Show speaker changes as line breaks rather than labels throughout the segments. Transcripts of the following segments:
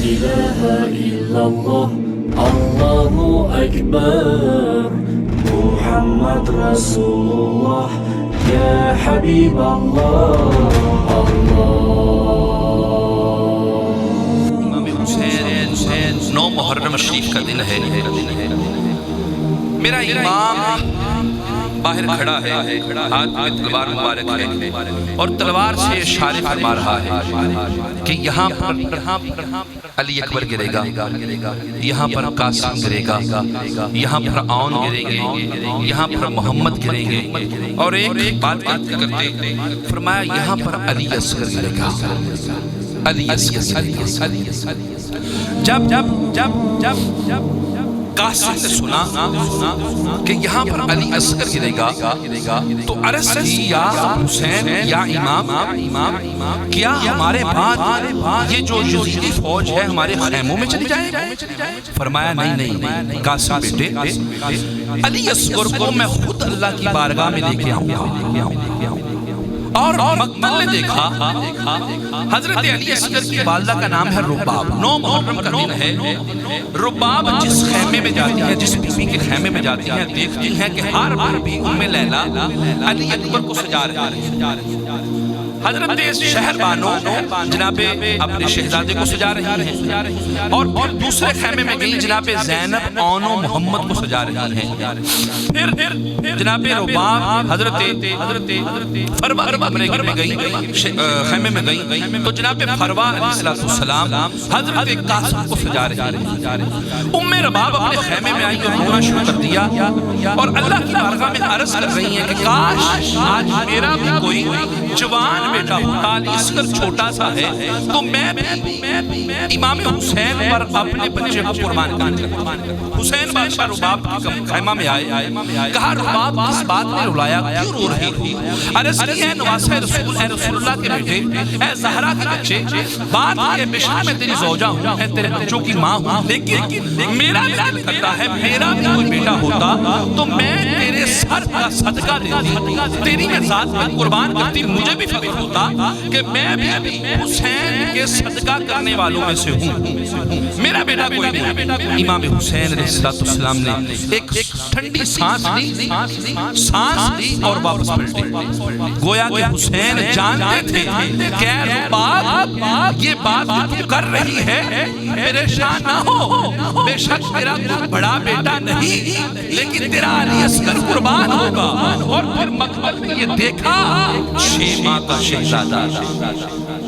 إله إلا الله الله أكبر محمد رسول الله يا حبيب الله
امام حسین 9 محرم شریف کا دن ہے۔ میرا امام باہر کھڑا ہے، ہاتھ میں تلوار مبارک ہے اور تلوار سے اشارے فرما رہا ہے کہ یہاں پر علی اکبر گرے گا، یہاں پر قاسم گرے گا، یہاں پر عون گریں گے، یہاں پر محمد گریں گے، اور ایک بات کرتے فرمایا یہاں پر علی اصغر گرے گا، علی اصغر۔ جب قاسم نے سنا کہ یہاں پر علی اصغر گرے گا تو عرض کی یا حسین یا امام کیا ہمارے بعد یہ جو یزیدی فوج ہے ہمارے خیموں میں چلی جائے گا؟ فرمایا نہیں قاسم بیٹے، علی اصغر کو میں خود اللہ کی بارگاہ میں لے کے آؤں گا۔ اور مقتل نے دیکھا حضرت علی اصغر کی والدہ کا نام ہے رباب، 9 محرم کا دن ہے۔ رباب جس خیمے میں جاتی ہے، جس بیوی کے خیمے میں جاتی ہے، دیکھتی ہے کہ ہر بیوی ام لیلا علی اکبر کو سجا رہی ہے۔ حضرت شہر بانو جناب اپنے شہزادے کو سجا رہی ہیں، اور پھر دوسرے خیمے میں گئی جناب زینب عون و محمد کو سجا رہی ہیں۔ پھر جناب رباب حضرت فروا اپنے گھر میں گئی، خیمے میں گئی تو جناب فروا علیہ السلام حضرت قاسم کو سجا رہی ہیں۔ ام رباب اپنے خیمے میں آئی اور رونا شروع کر دیا اور اللہ کی بارگاہ میں عرض کر رہی ہیں کہ کاش آج میرا بھی کوئی جوان بیٹا ہوتا، علی اصغر چھوٹا سا ہے تو میں بھی امام حسین پر اپنے بچے کو قربان کرتا۔ حسین بادشاہ رباب کی خیمہ میں آئے، کہا رباب کس بات نے رلایا، کیوں رو رہی ہو؟ عرض کی ہے نواسہ رسول، اے رسول اللہ کے بیٹے، اے زہرا کے بچے، بات یہ بشک میں تیری زوجہ ہوں، میں تیرے بچوں کی ماں ہوں، لیکن میرا دل کرتا ہے میرا بھی کوئی بیٹا ہوتا تو میں تیرے سر کا صدقہ دیتی، تیری میں ذات میں قربان کرتی، مجھے بھی فکر ہوتا کہ میں بھی حسین کے صدقہ کرنے والوں میں سے ہوں، میرا بیٹا کوئی نہیں۔ امام حسین علیہ السلام نے ایک ٹھنڈی سانس لی اور واپس پلٹے، گویا کہ حسین جانتے تھے کہ اے رباب یہ بات تو کر رہی ہے پریشان نہ ہو، بے شک تیرا کوئی بڑا بیٹا نہیں لیکن تیرا علی اصغر قربان ہوگا۔ اور پھر مقتل نے یہ دیکھا 6 ماہ کا شہزادہ،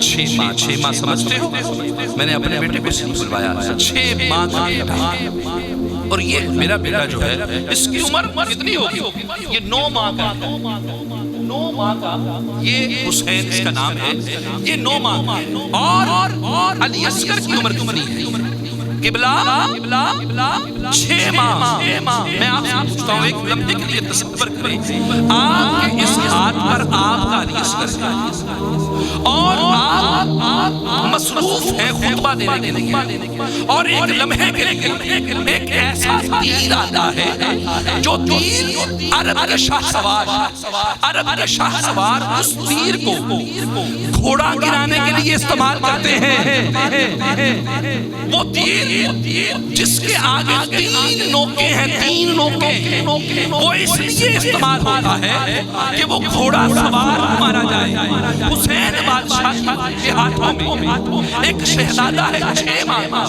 6 ماہ سمجھتے ہو؟ میں نے اپنے بیٹے کو سے بلوایا 6 ماہ کا بیٹا، اور یہ میرا بیٹا جو ہے اس کی عمر کتنی ہوگی؟ یہ 9 ماہ کا، 9 ماہ کا، یہ حسین اس کا نام ہے، یہ 9 ماہ کا، اور علی اصغر کی عمر کتنی ہے؟ قبلہ 6 ماہ۔ میں آپ سے پوچھتا ہوں ایک لمحے کے لیے تصور کریں، آپ کے اس ہاتھ پر آپ کا علی اصغر ہے اور آپ مصروف ہیں خطبہ دینے کے لیے، اور ایک لمحے کے لیے ایک ایسا تیر آتا ہے جو تیر عرب کے شاہ سوار اس تیر کو گھوڑا گرانے کے لیے استعمال کرتے ہیں۔ وہ تیر جس کے آگے 3 نوکے ہیں، 3 نوکے، وہ اس لیے استعمال ہوتا ہے کہ وہ گھوڑا سوار مارا جائے۔ حسین بادشاہ کے ہاتھوں میں ایک شہزادہ ہے 6 ماہ کا،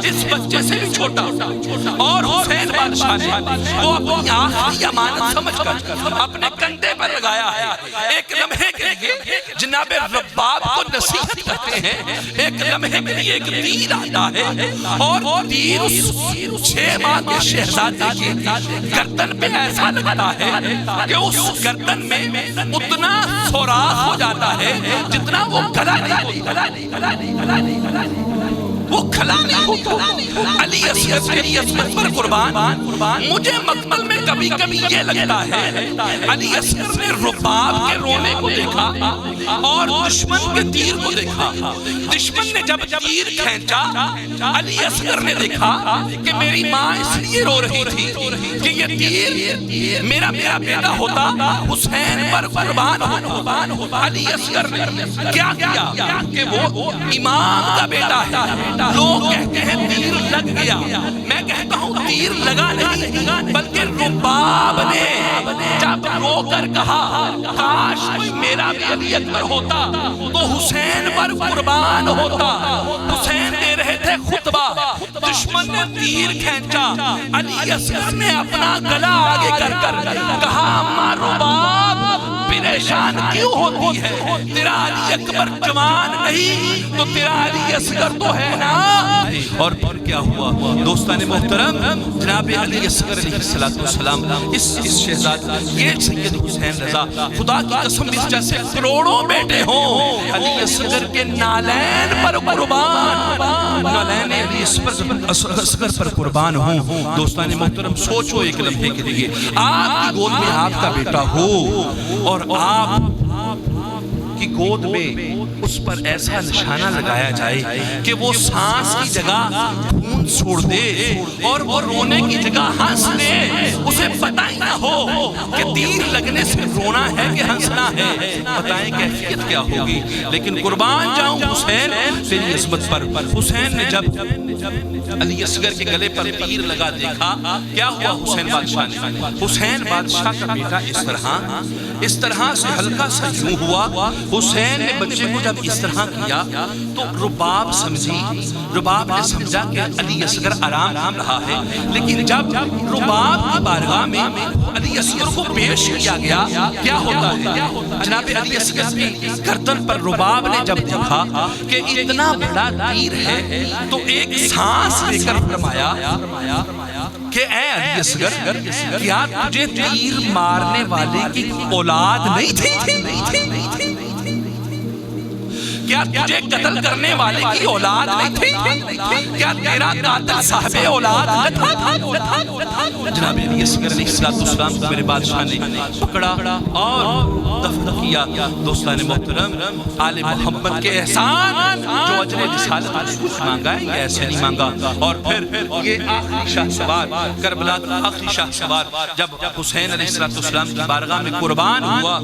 اس بچے سے بھی چھوٹا، اور حسین بادشاہ نے وہ اپنی آخری امانت سمجھ کر اپنے کندھے پر لگایا ہے۔ ایک لمحے کے لیے جناب رباب کو نصیحت کرتے ہیں، ایک لمحے کے لیے ایک تیر آتا ہے اور تیر اس 6 ماہ کے شہزادے کی گردن پہ ایسا لگتا ہے کہ اس گردن میں اتنا سوراخ ہو جاتا ہے جتنا وہ گلا نہیں، وہ کھلا نہیں ہوتا۔ علی اصغر کی عظمت پر قربان، مجھے مقتل میں کبھی کبھی یہ لگتا ہے علی اصغر نے رباب کے رونے کو دیکھا اور دشمن کے تیر کو دیکھا۔ دشمن نے جب تیر کھینچا، علی اصغر نے دیکھا کہ میری ماں اس لیے رو رہی تھی کہ یہ تیر میرا بیٹا ہوتا حسین پر قربان ہوتا۔ علی اصغر نے کیا کیا کہ وہ امام کا بیٹا ہے، لوگ کہتے ہیں تیر لگ گیا، میں کہتا ہوں تیر لگا نہیں، بلکہ رباب نے جب رو کر کہا کاش کوئی میرا بھی علی اکبر ہوتا تو حسین پر قربان ہوتا۔ حسین دے رہے تھے خطبہ، دشمن نے تیر کھینچا، علی اصغر نے اپنا گلا آگے کر کر کہا اماں رباب پریشان کیوں ہوتی ہے؟ تیرا علی اکبر جوان نہیں تو تیرا علی اصغر تو ہے نا۔ اور پھر کیا ہوا دوستان محترم، جناب علی اصغر علیہ السلام اس شہزاد یہ سید حسین رضا، خدا کی قسم اس جیسے کروڑوں بیٹے ہوں، علی اصغر کے نالین پر قربان، نالین علی اصغر پر قربان ہوں۔ دوستان محترم سوچو ایک لمحے کے لیے، آپ کی گود میں آپ کا بیٹا ہو اور آپ کی گود میں اس پر ایسا نشانہ لگایا جائے کہ وہ سانس کی جگہ خون چھوڑ دے اور وہ رونے کی جگہ ہنس دے، اسے پتہ ہی نہ ہو کہ تیر لگنے سے رونا ہے کہ ہنسنا ہے، بتائیں کیفیت کیا ہوگی۔ لیکن قربان جاؤں حسین تیری عظمت پر۔ حسین نے جب علی اصغر کے گلے پر تیر لگا دیکھا، کیا ہوا حسین بادشاہ نے؟ حسین بادشاہ کا بیٹا اس طرح سے ہلکا سا یوں ہوا۔ حسین نے بچے کو جب اس طرح کیا تو رباب نے سمجھا کہ علی اصغر آرام رہا ہے، لیکن جب رباب کی بارگاہ میں علی اصغر کو پیش کیا گیا، کیا ہوتا ہے؟ جناب علی اصغر کی گردن پر رباب نے جب دیکھا کہ اتنا بڑا تیر ہے تو ایک سانس لے کر فرمایا کہ اے علی اصغر، کیا تجھے تیر مارنے والے کی اولاد نہیں تھی؟ کیا تجھے قتل کرنے والے کی اولاد نہیں تھی؟ کیا تیرا قاتل صاحب اولاد نہ تھا؟ جناب علی اصغر علیہ السلام کو میرے بادشاہ نے پکڑا اور دفن کیا۔ دوستان محترم، آل محمد کے احسان جو اجر رسالت مانگا ہے یہ ایسے نہیں مانگا۔ اور پھر یہ آخری شاہ سوار، کربلا کا آخری شاہ سوار جب حسین علیہ السلام کی بارگاہ میں قربان ہوا